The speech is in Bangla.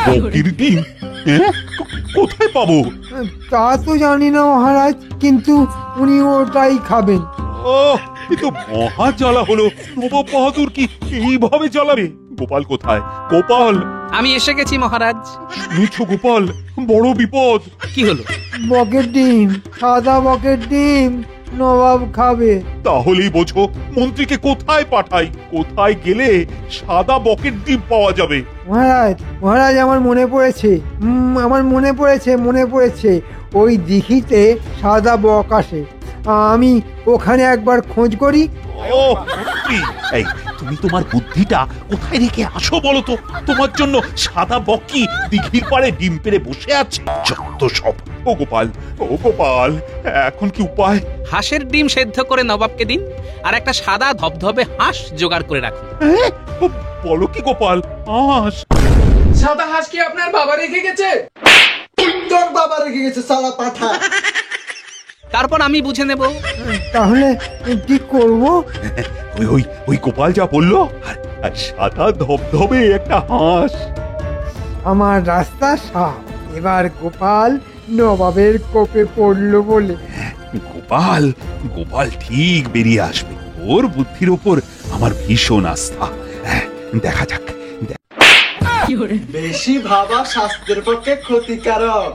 বকের ডিম? হ্যাঁ? কোথায় পাবো? তা তো জানি না মহারাজ, কিন্তু উনি ওটাই খাবেন। ও, এ তো মহা জ্বালা হলো। নবাব বাহাদুর কি এইভাবে জ্বালাবে? গোপাল কোথায়? গোপাল! আমি এসে গেছি মহারাজ। শুনেছো গোপাল, বড় বিপদ। কি হলো? বকের ডিম, সাদা বকের ডিম নবাব খাবে। তাহলেই বোঝো মন্ত্রীকে কোথায় পাঠাই, কোথায় গেলে সাদা বকের ডিম পাওয়া যাবে। মহারাজ, মহারাজ, আমার মনে পড়েছে, আমার মনে পড়েছে ওই দিঘিতে সাদা বক আসে। আমি ওখানে একবার খোঁজ করি। ও মন্ত্রী, এই তুমি তোমার বুদ্ধিটা কোথায় রেখে আসো বলো তো? তোমার জন্য সাদা বকই দিঘির পাড়ে ডিম পেড়ে বসে আছে। যত সব। ও গোপাল, ও গোপাল, এখন কি উপায়? হাঁসের ডিম সেদ্ধ করে নবাবকে দিন, আর একটা সাদা ধবধবে হাঁস জোগাড় করে রাখুন। ও, বলো কি গোপাল? হাঁস? সাদা হাঁস কি আপনার বাবা রেখে গেছে? তোর বাবা রেখে গেছে সালা পাঠা। তারপর আমি বুঝে নেব। তাহলে কি করব? ওই ওই ওই গোপাল যা বললো, আর সাদা ধবধবে একটা হাঁস। আমার রাস্তা সাফ। এবার গোপাল নবাবের কোপে পড়লো বলে। গোপাল, গোপাল ঠিক বেরিয়ে আসবে। ওর বুদ্ধির উপর আমার ভীষণ আস্থা। দেখা যাক। বেশি ভাবা স্বাস্থ্যের পক্ষে ক্ষতিকারক।